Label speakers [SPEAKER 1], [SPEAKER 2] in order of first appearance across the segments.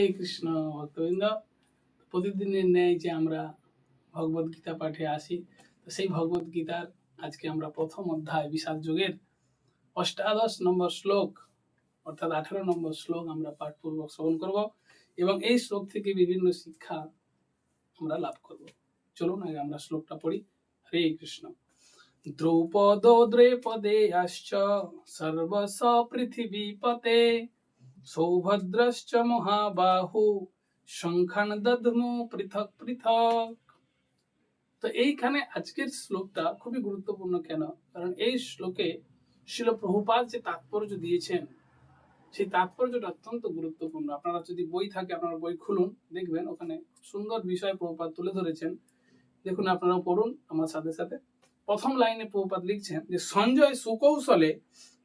[SPEAKER 1] হরে কৃষ্ণ ভক্তবৃন্দ, প্রতিদিনের ন্যায় যে আমরা ভগবত গীতা পাঠে আসি, তো সেই ভগবত গীতার আজকে আমরা প্রথম অধ্যায় বিষাদ যোগের অষ্টাদশ নম্বর শ্লোক অর্থাৎ 18 নম্বর শ্লোক আমরা পাঠপূর্বক শ্রবণ করব এবং এই শ্লোক থেকে বিভিন্ন শিক্ষা আমরা লাভ করব। চলুন আগে আমরা শ্লোকটা পড়ি। হরে কৃষ্ণ। দ্রৌপদো দ্রৌপদে আশ্চ সর্বস পৃথিবীপতে সৌভদ্রশ্চ মহাবাহু সংখ্যান দধ্মু পৃথক পৃথক। তো এইখানে আজকের শ্লোকটা খুবই গুরুত্বপূর্ণ। কেন? কারণ এই শ্লোকে শিল প্রভুপাদ যে তাৎপর্য দিয়েছেন সেই তাৎপর্যটা অত্যন্ত গুরুত্বপূর্ণ। আপনারা যদি বই থাকে আপনারা বই খুলুন, দেখবেন ওখানে সুন্দর বিষয় প্রভুপাদ তুলে ধরেছেন। দেখুন, আপনারা পড়ুন আমার সাথে সাথে। প্রথম লাইনে প্রভুপাদ লিখছেন যে সঞ্জয় সুকৌশলে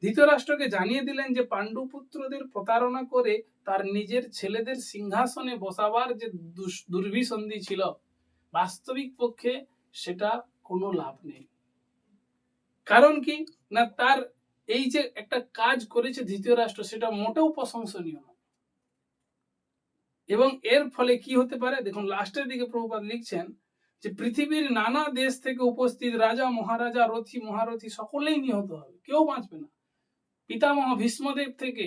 [SPEAKER 1] ধৃতরাষ্ট্রকে জানিয়ে দিলেন যে পাণ্ডু পুত্রদের প্রতারণা করে তার নিজের ছেলেদের সিংহাসনে বসাবার যে দুর্বিসন্ধি ছিল, বাস্তবিক পক্ষে সেটা কোনো লাভ নেই। কারণ কি না, তার এই যে একটা কাজ করেছে ধৃতরাষ্ট্র, সেটা মোটেও প্রশংসনীয় নয়। এবং এর ফলে কি হতে পারে দেখুন, লাস্টের দিকে প্রভুপাদ লিখছেন যে পৃথিবীর নানা দেশ থেকে উপস্থিত রাজা মহারাজা রথী মহারথী সকলেই নিহত হবে, কেউ বাঁচবে না। পিতামহ ভীষ্মদেব থেকে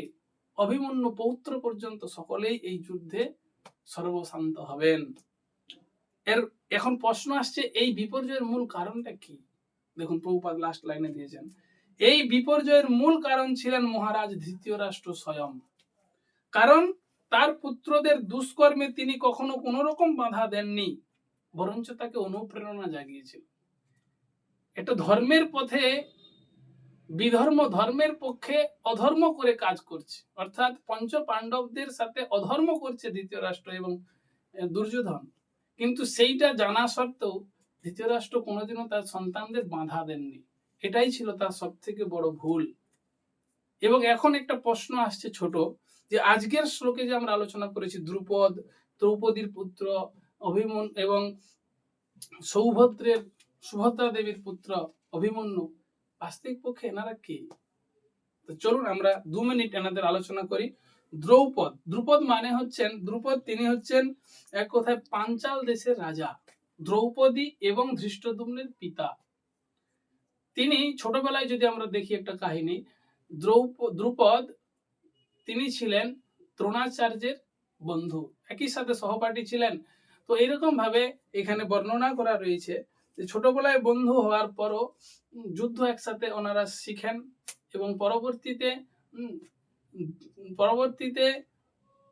[SPEAKER 1] অভিমন্যু পৌত্র পর্যন্ত সকলেই এই যুদ্ধে সর্বশান্ত হবেন। এখন প্রশ্ন আসছে, এই বিপর্যয়ের মূল কারণটা কি? দেখুন, প্রভুপাদ লাস্ট লাইনে দিয়েছেন, এই বিপর্যয়ের মূল কারণ ছিলেন মহারাজ ধৃতরাষ্ট্র স্বয়ং। কারণ তার পুত্রদের দুষ্কর্মে তিনি কখনো কোনো রকম বাধা দেননি, বরঞ্চ তাকে অনুপ্রেরণা জাগিয়েছিল। এটা ধর্মের পথে বিধর্ম, ধর্মের পক্ষে অধর্ম করে কাজ করছে, অর্থাৎ পঞ্চ পাণ্ডবদের সাথে অধর্ম করছে ধৃতরাষ্ট্র এবং দুর্যোধন। কিন্তু সেইটা জানা সত্ত্বেও ধৃতরাষ্ট্র কোনোদিনও তার সন্তানদের বাধা দেননি। এটাই ছিল তার সব থেকে বড় ভুল। এবং এখন একটা প্রশ্ন আসছে ছোট, যে আজকের শ্লোকে যে আমরা আলোচনা করেছি দ্রুপদ, দ্রৌপদীর পুত্র অভিমন্যু এবং সুভদ্রা দেবীর পুত্র অভিমন্যু, বাস্তবিক পক্ষে এনারা কে? তো চলুন আমরা 2 মিনিট এনাদের আলোচনা করি। দ্রুপদ মানে হচ্ছেন, তিনি হচ্ছেন এক কথায় পাঞ্চাল দেশের রাজা, দ্রৌপদী এবং ধৃষ্টদ্যুম্নের পিতা। তিনি ছোটবেলায় যদি আমরা দেখি একটা কাহিনী, দ্রুপদ তিনি ছিলেন দ্রোণাচার্যের বন্ধু, একই সাথে সহপাঠী ছিলেন। তো এরকম ভাবে এখানে বর্ণনা করা রয়েছে যে ছোটবেলায় বন্ধু হওয়ার পরও যুদ্ধ একসাথে ওনারা শিখেন এবং পরবর্তীতে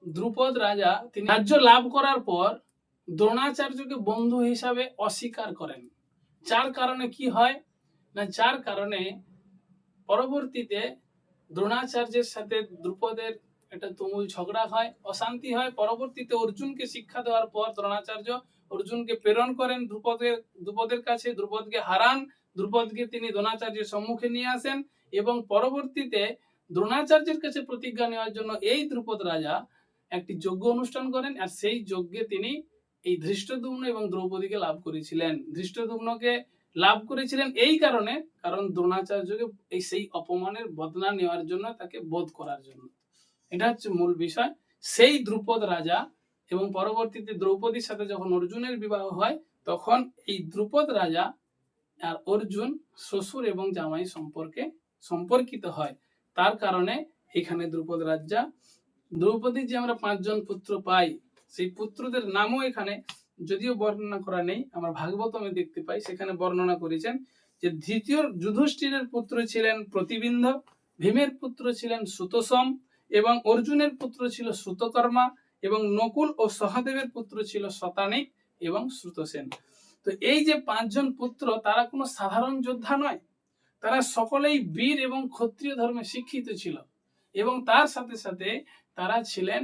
[SPEAKER 1] দ্রুপদ রাজা তিনি রাজ্য লাভ করার পর দ্রোণাচার্যকে বন্ধু হিসাবে অস্বীকার করেন। যার কারণে কি হয় না, যার কারণে পরবর্তীতে দ্রোণাচার্যের সাথে দ্রুপদের একটা তুমুল ঝগড়া হয়, অশান্তি হয়। পরবর্তীতে অর্জুনকে শিক্ষা দেওয়ার পর দ্রোণাচার্য অর্জুনকে প্রেরণ করেন দ্রুপদের কাছে, দ্রুপদকে হারান, দ্রুপদকে তিনি দ্রোণাচার্যের সম্মুখে নিয়ে আসেন এবং পরবর্তীতে দ্রোণাচার্যের কাছে প্রতিজ্ঞা নেওয়ার জন্য এই দ্রুপদ রাজা একটি যজ্ঞ অনুষ্ঠান করেন। আর সেই যজ্ঞে তিনি এই ধৃষ্টদ্যুম্ন এবং দ্রৌপদীকে লাভ করেছিলেন। ধৃষ্টদ্যুম্নকে লাভ করেছিলেন এই কারণে, কারণ দ্রোণাচার্যকে সেই অপমানের বদলা নেওয়ার জন্য, তাকে বধ করার জন্য। এটা হচ্ছে মূল বিষয়। সেই দ্রুপদ রাজা এবং পরবর্তীতে দ্রৌপদীর সাথে যখন অর্জুনের বিবাহ হয়, তখন এই দ্রুপদ রাজা আর অর্জুন শ্বশুর এবং জামাই সম্পর্কিত হয়। তার কারণে এখানে দ্রৌপদীর যে আমরা 5 জন পুত্র পাই, সেই পুত্রদের নামও এখানে যদিও বর্ণনা করা নেই, আমরা ভাগবতমে দেখতে পাই, সেখানে বর্ণনা করেছেন যে যুধিষ্ঠিরের পুত্র ছিলেন প্রতিবিম্ব, ভীমের পুত্র ছিলেন সুতোষম এবং অর্জুনের পুত্র ছিল সুতকর্মা এবং নকুল ও সহদেবের পুত্র ছিল শতানিক এবং শ্রুতসেন। তো এই যে 5 জন পুত্র, তারা কোনো সাধারণ যোদ্ধা নয়, তারা সকলেই বীর এবং ক্ষত্রিয় ধর্মে শিক্ষিত ছিল এবং তার সাথে সাথে তারা ছিলেন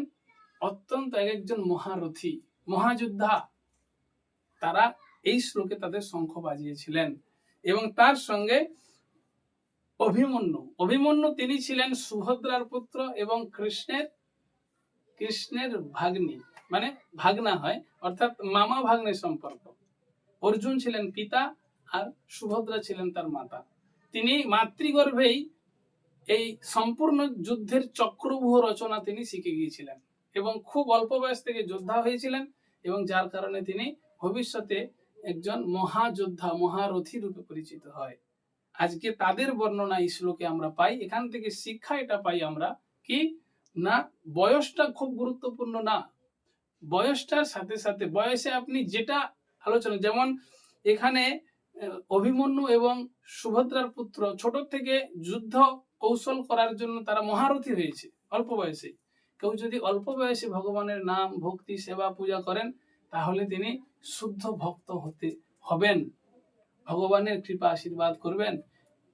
[SPEAKER 1] অত্যন্ত একজন মহারথী, মহাযোদ্ধা। তারা এই শ্লোকে তাদের শঙ্খ বাজিয়েছিলেন। এবং তার সঙ্গে অভিমন্যু তিনি ছিলেন সুভদ্রার পুত্র এবং কৃষ্ণের ভাগ্নি, মানে ভাগনা হয়, অর্থাৎ মামা ভাগ্নের সম্পর্ক। অর্জুন ছিলেন পিতা আর সুভদ্রা ছিলেন তার মাতা। তিনি মাতৃগর্ভেই এই সম্পূর্ণ যুদ্ধের চক্রব্যূহ রচনা তিনি শিখে গিয়েছিলেন এবং খুব অল্প বয়স থেকে যোদ্ধা হয়েছিলেন, এবং যার কারণে তিনি ভবিষ্যতে একজন মহাযোদ্ধা, মহারথী রূপে পরিচিত হয়। আজকে তাদের বর্ণনা এই শ্লোকে আমরা পাই। এখান থেকে শিক্ষা এটা পাই আমরা কি না, বয়সটা খুব গুরুত্বপূর্ণ না। বয়সটার সাথে সাথে বয়সে আপনি যেটা আলোচনা, যেমন এখানে অভিমন্যু এবং সুভদ্রার পুত্র ছোট থেকে যুদ্ধ কৌশল করার জন্য তারা মহারথী হয়েছে অল্প বয়সে। কেউ যদি অল্প বয়সে ভগবানের নাম, ভক্তি, সেবা, পূজা করেন, তাহলে তিনি শুদ্ধ ভক্ত হতে হবেন, ভগবানের কৃপা আশীর্বাদ করবেন।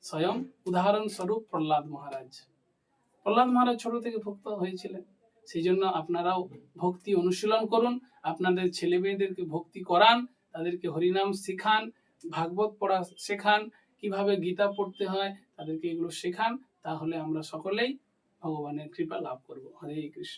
[SPEAKER 1] স্বয়ং উদাহরণস্বরূপ প্রহ্লাদ মহারাজ ছোট থেকে ভক্ত হয়েছিলেন। সেই জন্য আপনারাও ভক্তি অনুশীলন করুন, আপনাদের ছেলে মেয়েদেরকে ভক্তি করান, তাদেরকে হরিনাম শেখান, ভাগবত পড়া শেখান, কিভাবে গীতা পড়তে হয় তাদেরকে এগুলো শেখান। তাহলে আমরা সকলেই ভগবানের কৃপা লাভ করব। হরে কৃষ্ণ।